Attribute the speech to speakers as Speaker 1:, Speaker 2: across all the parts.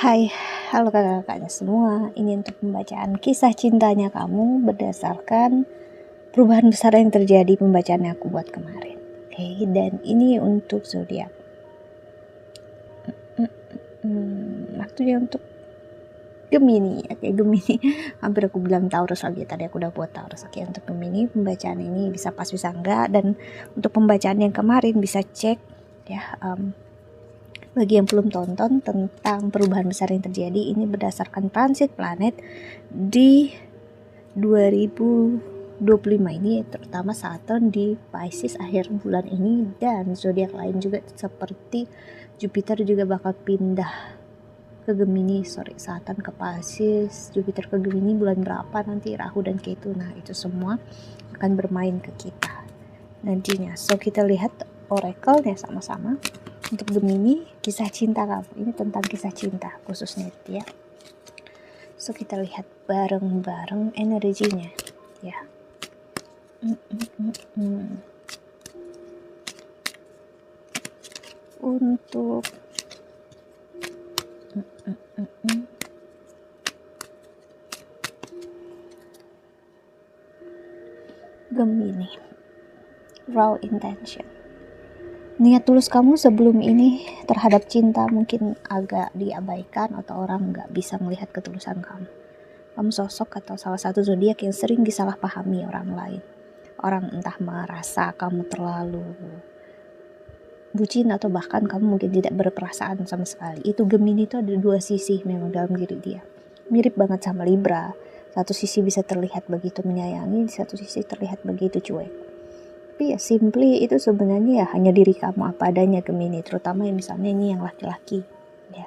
Speaker 1: Hai, halo kakak-kakaknya semua. Ini untuk pembacaan kisah cintanya kamu berdasarkan perubahan besar yang terjadi pembacaan yang aku buat kemarin. Oke, dan ini untuk zodiak. Waktunya untuk Gemini. Oke, Gemini. Hampir aku bilang Taurus lagi. Tadi aku udah buat Taurus. Oke, untuk Gemini pembacaan ini bisa pas bisa enggak. Dan untuk pembacaan yang kemarin bisa cek ya. Bagi yang belum tonton tentang perubahan besar yang terjadi, ini berdasarkan transit planet di 2025 ini, terutama Saturn di Pisces akhir bulan ini, dan zodiak lain juga seperti Jupiter juga bakal pindah ke Gemini. Saturn ke Pisces, Jupiter ke Gemini bulan berapa nanti, Rahu dan Ketu. Nah, itu semua akan bermain ke kita nantinya. So, kita lihat oracle-nya sama-sama. Untuk Gemini, kisah cinta kamu. Ini tentang kisah cinta khususnya ya. So, kita lihat bareng-bareng energinya ya. Untuk Gemini, raw intention. Niat tulus kamu sebelum ini terhadap cinta mungkin agak diabaikan atau orang nggak bisa melihat ketulusan kamu. Kamu sosok atau salah satu zodiak yang sering disalahpahami orang lain. Orang entah merasa kamu terlalu bucin atau bahkan kamu mungkin tidak berperasaan sama sekali. Itu Gemini itu ada dua sisi memang dalam diri dia. Mirip banget sama Libra. Satu sisi bisa terlihat begitu menyayangi, di satu sisi terlihat begitu cuek. Tapi ya simply itu sebenarnya ya hanya diri kamu apa adanya Gemini, terutama yang misalnya ini yang laki-laki ya.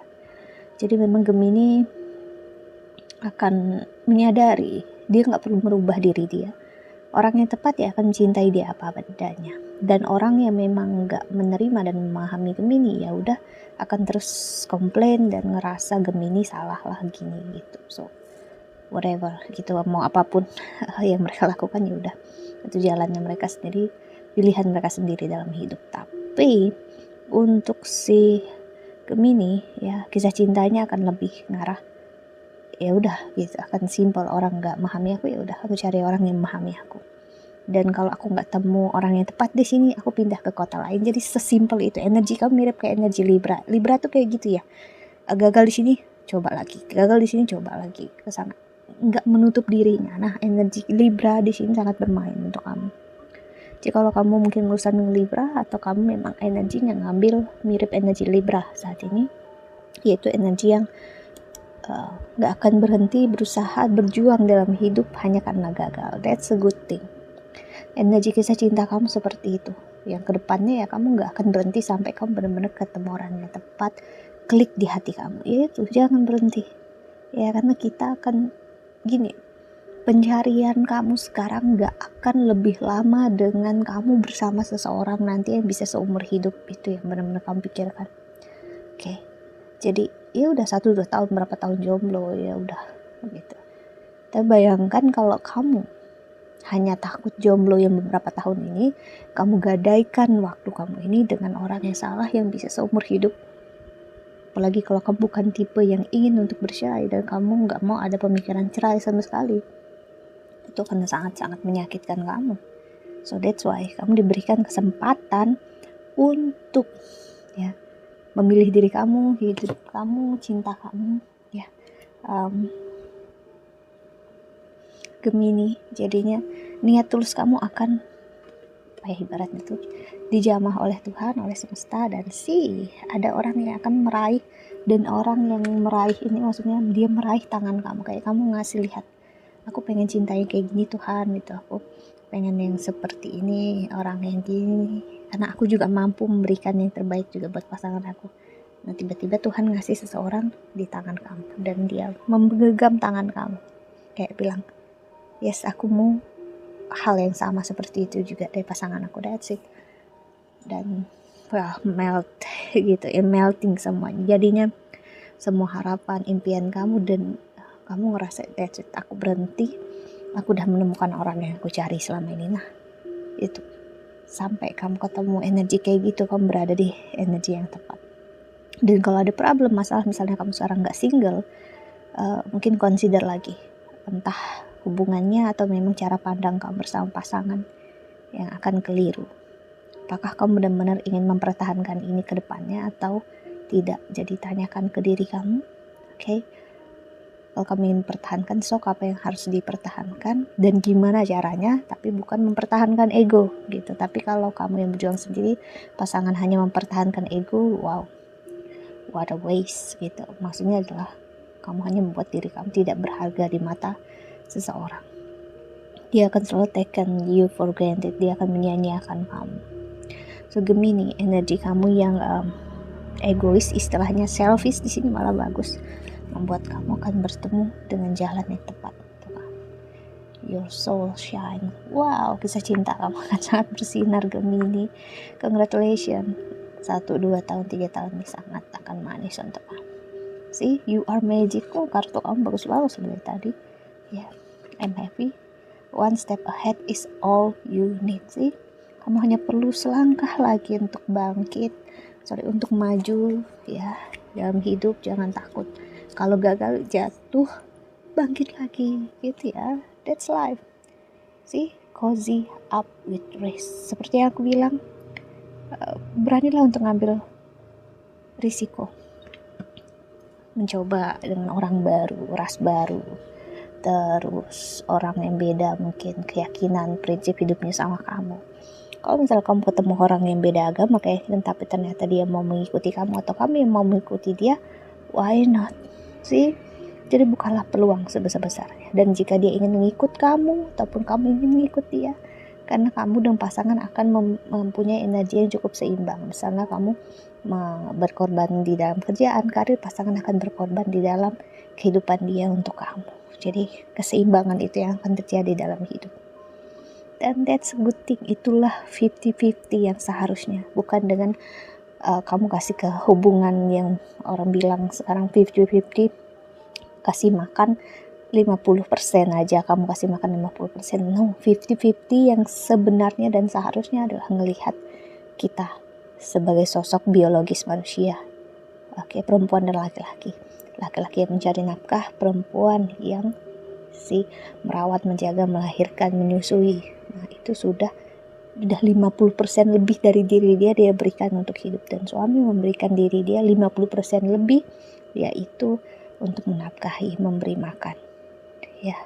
Speaker 1: Jadi memang Gemini akan menyadari dia nggak perlu merubah diri dia. Orang yang tepat ya akan mencintai dia apa adanya. Dan orang yang memang nggak menerima dan memahami Gemini ya udah akan terus komplain dan ngerasa Gemini salah lah gini gitu. So whatever gitu, mau apapun yang mereka lakukan ya udah, itu jalannya mereka sendiri, pilihan mereka sendiri dalam hidup. Tapi untuk si Gemini ya, kisah cintanya akan lebih ngarah ya udah gitu, akan simple. Orang nggak memahami aku ya udah, aku cari orang yang memahami aku, dan kalau aku nggak temu orang yang tepat di sini, aku pindah ke kota lain. Jadi sesimpel itu. Energi kamu mirip kayak energi Libra. Libra tuh kayak gitu ya, gagal di sini coba lagi, gagal di sini coba lagi, ke sana, nggak menutup dirinya. Nah, energi Libra di sini sangat bermain untuk kamu. Jadi kalau kamu mungkin lulusan Libra atau kamu memang energinya ngambil mirip energi Libra saat ini, yaitu energi yang nggak akan berhenti berusaha berjuang dalam hidup hanya karena gagal. That's a good thing. Energi kisah cinta kamu seperti itu. Yang kedepannya ya kamu nggak akan berhenti sampai kamu benar-benar ketemu orang yang tepat, klik di hati kamu. Itu jangan berhenti ya, karena kita akan gini, pencarian kamu sekarang gak akan lebih lama dengan kamu bersama seseorang nanti yang bisa seumur hidup. Itu yang benar-benar kamu pikirkan. Oke. Jadi ya udah 1-2 tahun, berapa tahun jomblo ya udah gitu. Tapi bayangkan kalau kamu hanya takut jomblo yang beberapa tahun ini, kamu gadaikan waktu kamu ini dengan orang yang salah yang bisa seumur hidup. Apalagi kalau kamu bukan tipe yang ingin untuk bercerai dan kamu nggak mau ada pemikiran cerai sama sekali, itu akan sangat-sangat menyakitkan kamu. So that's why kamu diberikan kesempatan untuk ya memilih diri kamu, hidup kamu, cinta kamu ya. Gemini, jadinya niat tulus kamu akan ibaratnya tuh dijamah oleh Tuhan, oleh semesta, dan ada orang yang akan meraih. Dan orang yang meraih ini maksudnya dia meraih tangan kamu, kayak kamu ngasih lihat, aku pengen cintai kayak gini Tuhan gitu, aku pengen yang seperti ini, orang yang gini, karena aku juga mampu memberikan yang terbaik juga buat pasangan aku. Nah tiba-tiba Tuhan ngasih seseorang di tangan kamu dan dia memegang tangan kamu kayak bilang, yes aku mau hal yang sama seperti itu juga dari pasangan aku. That's it. Dan melt gitu ya, melting semuanya. Jadinya semua harapan, impian kamu, dan kamu ngerasa that's it, aku berhenti, aku udah menemukan orang yang aku cari selama ini. Nah itu, sampai kamu ketemu energi kayak gitu, kamu berada di energi yang tepat. Dan kalau ada problem, masalah, misalnya kamu sekarang nggak single, mungkin consider lagi, entah hubungannya atau memang cara pandang kamu bersama pasangan yang akan keliru. Apakah kamu benar-benar ingin mempertahankan ini ke depannya atau tidak? Jadi tanyakan ke diri kamu, oke? Kalau kamu ingin mempertahankan, apa yang harus dipertahankan dan gimana caranya, tapi bukan mempertahankan ego gitu. Tapi kalau kamu yang berjuang sendiri, pasangan hanya mempertahankan ego, wow, what a waste gitu. Maksudnya adalah kamu hanya membuat diri kamu tidak berharga di mata seseorang. Dia akan selalu taken you for granted, dia akan menyia-nyiakan kamu. So Gemini, energi kamu yang egois, istilahnya selfish di sini malah bagus, membuat kamu akan bertemu dengan jalan yang tepat untuk kamu. Your soul shine. Wow, kisah cinta kamu akan sangat bersinar Gemini. Congratulations. 1, 2 tahun, 3 tahun ini sangat akan manis untuk kamu. See, you are magic. Kartu kamu bagus-bagus dari tadi. Yeah, I'm happy. One step ahead is all you need. See, kamu hanya perlu selangkah lagi untuk bangkit, untuk maju ya dalam hidup. Jangan takut. Kalau gagal, jatuh, bangkit lagi gitu ya. That's life. See, cozy up with rest. Seperti yang aku bilang, beranilah untuk ngambil risiko, mencoba dengan orang baru, ras baru, terus orang yang beda mungkin keyakinan, prinsip hidupnya sama kamu. Kalau misalnya kamu ketemu orang yang beda agama keyakinan, tapi ternyata dia mau mengikuti kamu atau kamu yang mau mengikuti dia, why not? See, jadi bukalah peluang sebesar-besarnya. Dan jika dia ingin mengikut kamu ataupun kamu ingin mengikut dia, karena kamu dan pasangan akan mempunyai energi yang cukup seimbang. Misalnya kamu berkorban di dalam kerjaan, karir, pasangan akan berkorban di dalam kehidupan dia untuk kamu. Jadi keseimbangan itu yang akan terjadi dalam hidup. Dan that's a good thing. Itulah 50-50 yang seharusnya. Bukan dengan kamu kasih ke hubungan yang orang bilang sekarang 50-50, kasih makan 50% aja, kamu kasih makan 50%. No, 50-50 yang sebenarnya dan seharusnya adalah melihat kita sebagai sosok biologis manusia. Oke, perempuan dan laki-laki. Laki-laki yang mencari nafkah, perempuan yang merawat, menjaga, melahirkan, menyusui. Nah, itu sudah 50% lebih dari diri dia berikan untuk hidup. Dan suami memberikan diri dia 50% lebih, yaitu untuk menafkahi, memberi makan. Ya,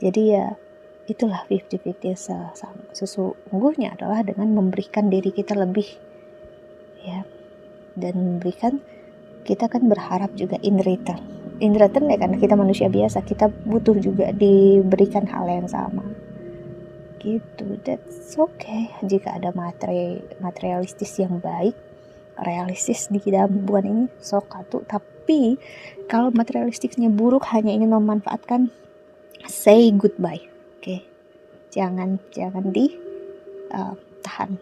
Speaker 1: jadi ya itulah 50-50 sesungguhnya adalah dengan memberikan diri kita lebih, ya, dan memberikan, kita kan berharap juga in return ya, karena kita manusia biasa, kita butuh juga diberikan hal yang sama gitu. That's okay jika ada materialistis yang baik, realistis di dalam hubungan ini, sokatu. Tapi kalau materialistiknya buruk, hanya ingin memanfaatkan, say goodbye. Okay? Jangan di tahan.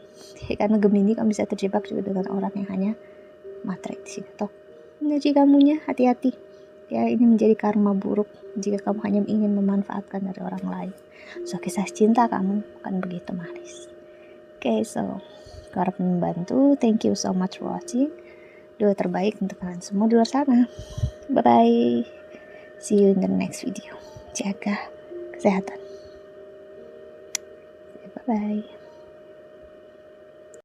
Speaker 1: Karena Gemini kan bisa terjebak juga dengan orang yang hanya materi di sini. Toh, energi kamunya hati-hati. Ya, ini menjadi karma buruk jika kamu hanya ingin memanfaatkan dari orang lain. So, kisah cinta kamu akan begitu manis. Okay, so harap membantu. Thank you so much for watching. Doa terbaik untuk kalian semua di luar sana. Bye bye. See you in the next video. Jaga kesehatan. Bye bye.